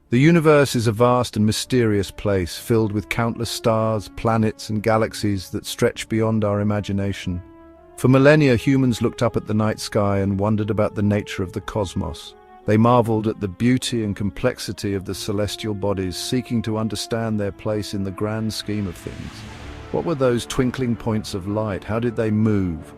The universe is a vast and mysterious place, filled with countless stars, planets, and galaxies that stretch beyond our imagination. For millennia, humans looked up at the night sky and wondered about the nature of the cosmos. They marveled at the beauty and complexity of the celestial bodies, seeking to understand their place in the grand scheme of things. What were those twinkling points of light? How did they move?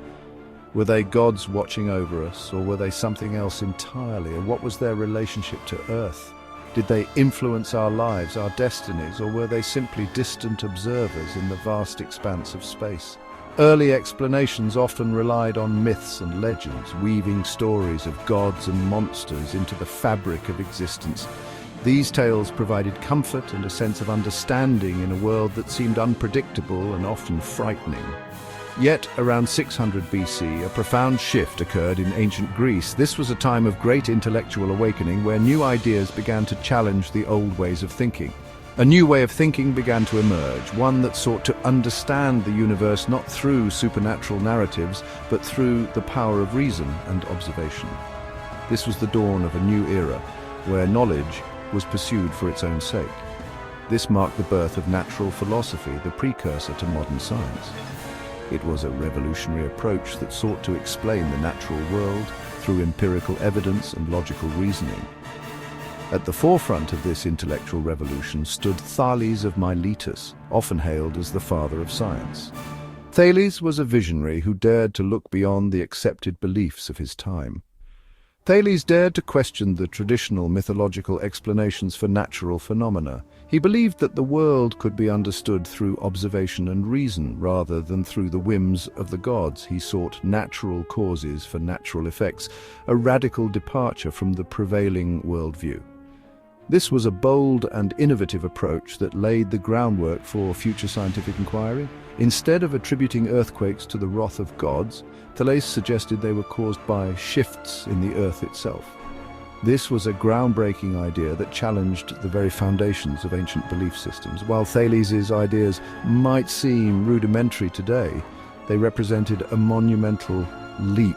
Were they gods watching over us, or were they something else entirely? And what was their relationship to Earth? Did they influence our lives, our destinies, or were they simply distant observers in the vast expanse of space? Early explanations often relied on myths and legends, weaving stories of gods and monsters into the fabric of existence. These tales provided comfort and a sense of understanding in a world that seemed unpredictable and often frightening. Yet, around 600 BC, a profound shift occurred in ancient Greece. This was a time of great intellectual awakening where new ideas began to challenge the old ways of thinking. A new way of thinking began to emerge, one that sought to understand the universe not through supernatural narratives, but through the power of reason and observation. This was the dawn of a new era, where knowledge was pursued for its own sake. This marked the birth of natural philosophy, the precursor to modern science. It was a revolutionary approach that sought to explain the natural world through empirical evidence and logical reasoning. At the forefront of this intellectual revolution stood Thales of Miletus, often hailed as the father of science. Thales was a visionary who dared to look beyond the accepted beliefs of his time. Thales dared to question the traditional mythological explanations for natural phenomena. He believed that the world could be understood through observation and reason, rather than through the whims of the gods. He sought natural causes for natural effects, a radical departure from the prevailing worldview. This was a bold and innovative approach that laid the groundwork for future scientific inquiry. Instead of attributing earthquakes to the wrath of gods, Thales suggested they were caused by shifts in the earth itself. This was a groundbreaking idea that challenged the very foundations of ancient belief systems. While Thales's ideas might seem rudimentary today, they represented a monumental leap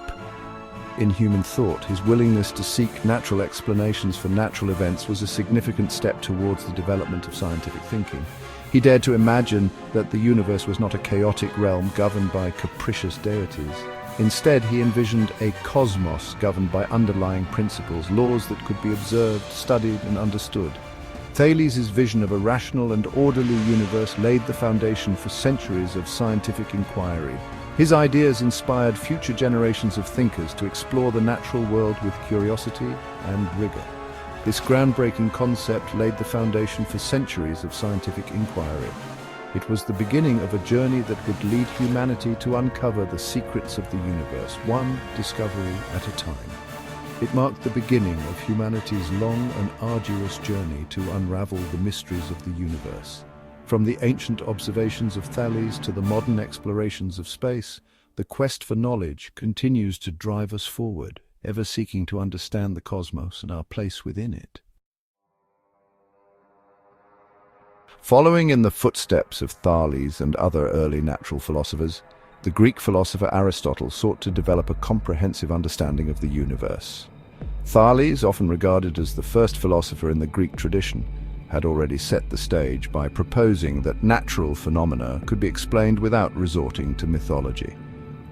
in human thought. His willingness to seek natural explanations for natural events was a significant step towards the development of scientific thinking. He dared to imagine that the universe was not a chaotic realm governed by capricious deities. Instead, he envisioned a cosmos governed by underlying principles, laws that could be observed, studied, and understood. Thales's vision of a rational and orderly universe laid the foundation for centuries of scientific inquiry. His ideas inspired future generations of thinkers to explore the natural world with curiosity and rigor. This groundbreaking concept laid the foundation for centuries of scientific inquiry. It was the beginning of a journey that would lead humanity to uncover the secrets of the universe, one discovery at a time. It marked the beginning of humanity's long and arduous journey to unravel the mysteries of the universe. From the ancient observations of Thales to the modern explorations of space, the quest for knowledge continues to drive us forward, ever seeking to understand the cosmos and our place within it. Following in the footsteps of Thales and other early natural philosophers, the Greek philosopher Aristotle sought to develop a comprehensive understanding of the universe. Thales, often regarded as the first philosopher in the Greek tradition, had already set the stage by proposing that natural phenomena could be explained without resorting to mythology.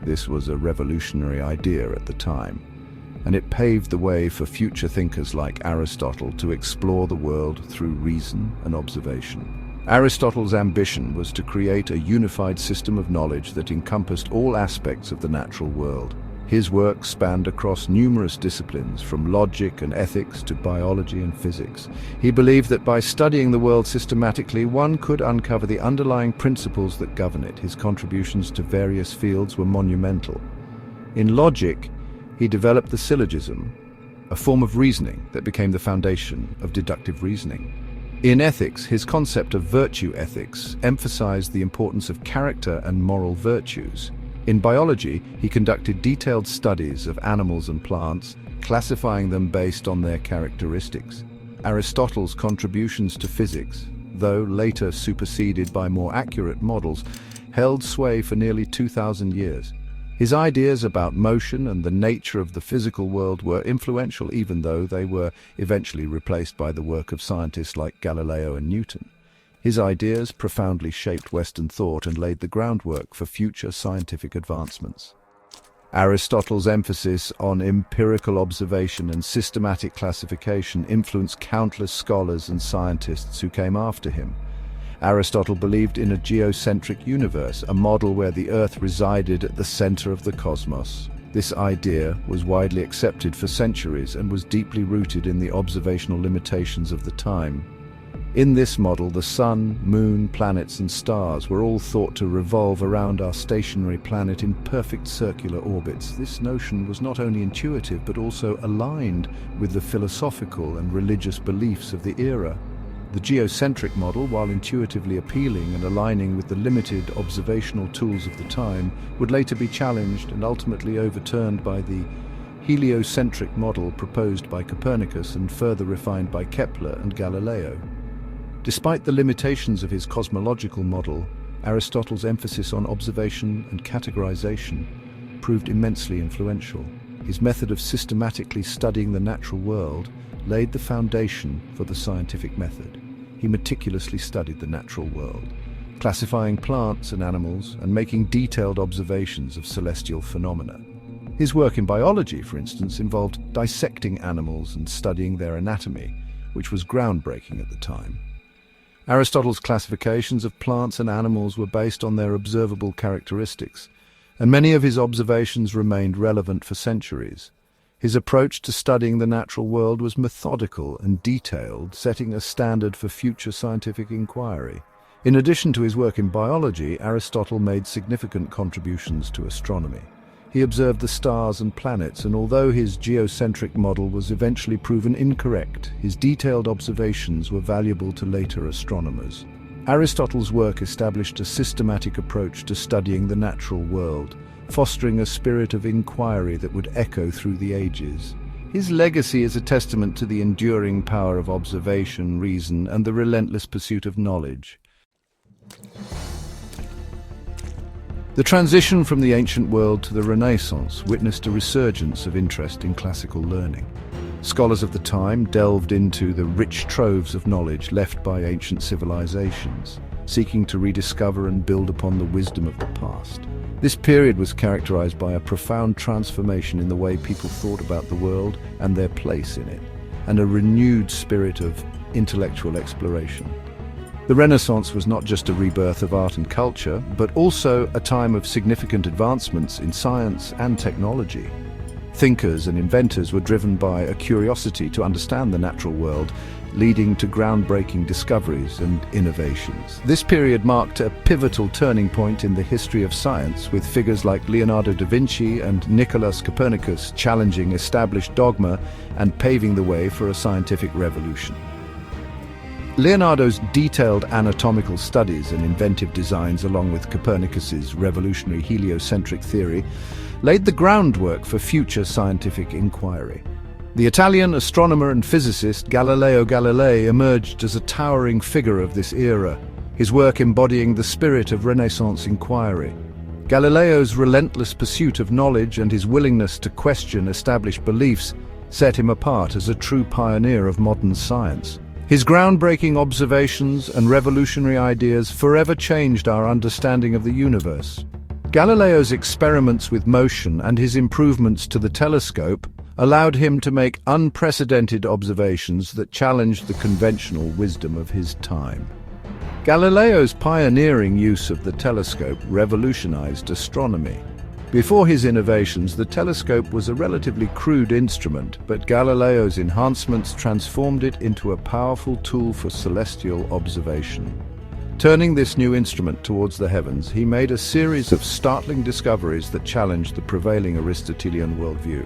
This was a revolutionary idea at the time, and it paved the way for future thinkers like Aristotle to explore the world through reason and observation. Aristotle's ambition was to create a unified system of knowledge that encompassed all aspects of the natural world. His work spanned across numerous disciplines, from logic and ethics to biology and physics. He believed that by studying the world systematically, one could uncover the underlying principles that govern it. His contributions to various fields were monumental. In logic, he developed the syllogism, a form of reasoning that became the foundation of deductive reasoning. In ethics, his concept of virtue ethics emphasized the importance of character and moral virtues. In biology, he conducted detailed studies of animals and plants, classifying them based on their characteristics. Aristotle's contributions to physics, though later superseded by more accurate models, held sway for nearly 2,000 years. His ideas about motion and the nature of the physical world were influential, even though they were eventually replaced by the work of scientists like Galileo and Newton. His ideas profoundly shaped Western thought and laid the groundwork for future scientific advancements. Aristotle's emphasis on empirical observation and systematic classification influenced countless scholars and scientists who came after him. Aristotle believed in a geocentric universe, a model where the Earth resided at the center of the cosmos. This idea was widely accepted for centuries and was deeply rooted in the observational limitations of the time. In this model, the sun, moon, planets and stars were all thought to revolve around our stationary planet in perfect circular orbits. This notion was not only intuitive but also aligned with the philosophical and religious beliefs of the era. The geocentric model, while intuitively appealing and aligning with the limited observational tools of the time, would later be challenged and ultimately overturned by the heliocentric model proposed by Copernicus and further refined by Kepler and Galileo. Despite the limitations of his cosmological model, Aristotle's emphasis on observation and categorization proved immensely influential. His method of systematically studying the natural world laid the foundation for the scientific method. He meticulously studied the natural world, classifying plants and animals and making detailed observations of celestial phenomena. His work in biology, for instance, involved dissecting animals and studying their anatomy, which was groundbreaking at the time. Aristotle's classifications of plants and animals were based on their observable characteristics, and many of his observations remained relevant for centuries. His approach to studying the natural world was methodical and detailed, setting a standard for future scientific inquiry. In addition to his work in biology, Aristotle made significant contributions to astronomy. He observed the stars and planets, and although his geocentric model was eventually proven incorrect, his detailed observations were valuable to later astronomers. Aristotle's work established a systematic approach to studying the natural world, fostering a spirit of inquiry that would echo through the ages. His legacy is a testament to the enduring power of observation, reason, and the relentless pursuit of knowledge. The transition from the ancient world to the Renaissance witnessed a resurgence of interest in classical learning. Scholars of the time delved into the rich troves of knowledge left by ancient civilizations, seeking to rediscover and build upon the wisdom of the past. This period was characterized by a profound transformation in the way people thought about the world and their place in it, and a renewed spirit of intellectual exploration. The Renaissance was not just a rebirth of art and culture, but also a time of significant advancements in science and technology. Thinkers and inventors were driven by a curiosity to understand the natural world, leading to groundbreaking discoveries and innovations. This period marked a pivotal turning point in the history of science, with figures like Leonardo da Vinci and Nicholas Copernicus challenging established dogma and paving the way for a scientific revolution. Leonardo's detailed anatomical studies and inventive designs, along with Copernicus's revolutionary heliocentric theory, laid the groundwork for future scientific inquiry. The Italian astronomer and physicist Galileo Galilei emerged as a towering figure of this era, his work embodying the spirit of Renaissance inquiry. Galileo's relentless pursuit of knowledge and his willingness to question established beliefs set him apart as a true pioneer of modern science. His groundbreaking observations and revolutionary ideas forever changed our understanding of the universe. Galileo's experiments with motion and his improvements to the telescope allowed him to make unprecedented observations that challenged the conventional wisdom of his time. Galileo's pioneering use of the telescope revolutionized astronomy. Before his innovations, the telescope was a relatively crude instrument, but Galileo's enhancements transformed it into a powerful tool for celestial observation. Turning this new instrument towards the heavens, he made a series of startling discoveries that challenged the prevailing Aristotelian worldview.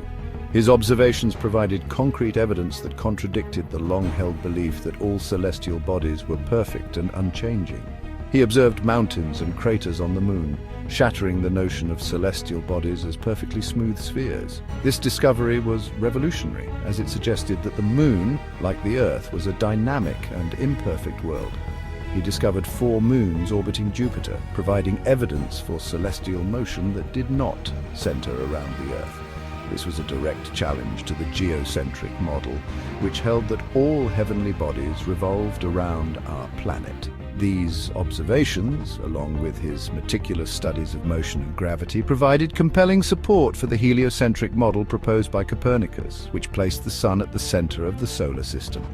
His observations provided concrete evidence that contradicted the long-held belief that all celestial bodies were perfect and unchanging. He observed mountains and craters on the moon, shattering the notion of celestial bodies as perfectly smooth spheres. This discovery was revolutionary, as it suggested that the moon, like the Earth, was a dynamic and imperfect world. He discovered 4 moons orbiting Jupiter, providing evidence for celestial motion that did not center around the Earth. This was a direct challenge to the geocentric model, which held that all heavenly bodies revolved around our planet. These observations, along with his meticulous studies of motion and gravity, provided compelling support for the heliocentric model proposed by Copernicus, which placed the Sun at the center of the solar system.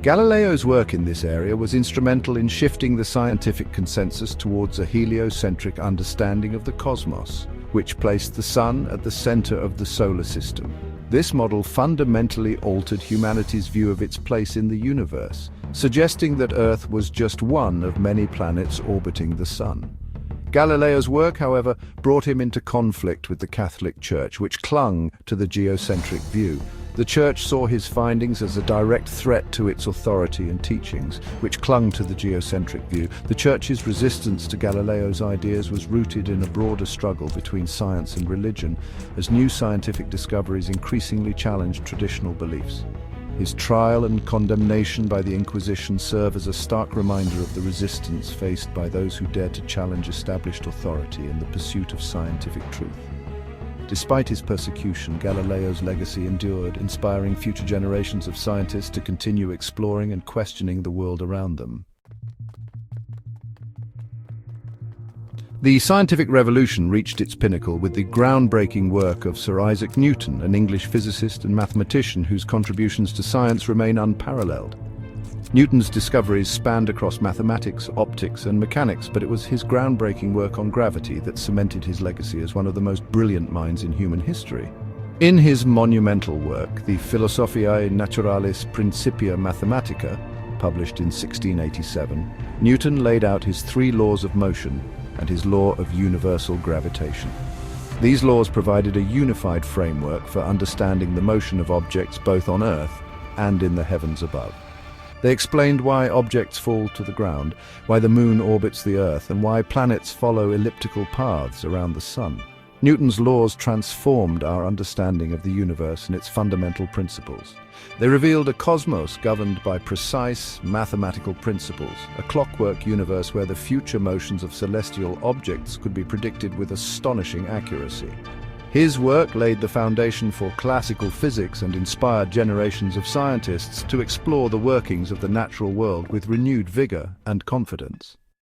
Galileo's work in this area was instrumental in shifting the scientific consensus towards a heliocentric understanding of the cosmos, which placed the Sun at the center of the solar system. This model fundamentally altered humanity's view of its place in the universe, suggesting that Earth was just one of many planets orbiting the Sun. Galileo's work, however, brought him into conflict with the Catholic Church, which clung to the geocentric view. The Church saw his findings as a direct threat to its authority and teachings, which clung to the geocentric view. The Church's resistance to Galileo's ideas was rooted in a broader struggle between science and religion, as new scientific discoveries increasingly challenged traditional beliefs. His trial and condemnation by the Inquisition serve as a stark reminder of the resistance faced by those who dared to challenge established authority in the pursuit of scientific truth. Despite his persecution, Galileo's legacy endured, inspiring future generations of scientists to continue exploring and questioning the world around them. The scientific revolution reached its pinnacle with the groundbreaking work of Sir Isaac Newton, an English physicist and mathematician whose contributions to science remain unparalleled. Newton's discoveries spanned across mathematics, optics, and mechanics, but it was his groundbreaking work on gravity that cemented his legacy as one of the most brilliant minds in human history. In his monumental work, the Philosophiae Naturalis Principia Mathematica, published in 1687, Newton laid out his 3 laws of motion and his law of universal gravitation. These laws provided a unified framework for understanding the motion of objects both on Earth and in the heavens above. They explained why objects fall to the ground, why the moon orbits the Earth, and why planets follow elliptical paths around the Sun. Newton's laws transformed our understanding of the universe and its fundamental principles. They revealed a cosmos governed by precise mathematical principles, a clockwork universe where the future motions of celestial objects could be predicted with astonishing accuracy. His work laid the foundation for classical physics and inspired generations of scientists to explore the workings of the natural world with renewed vigor and confidence.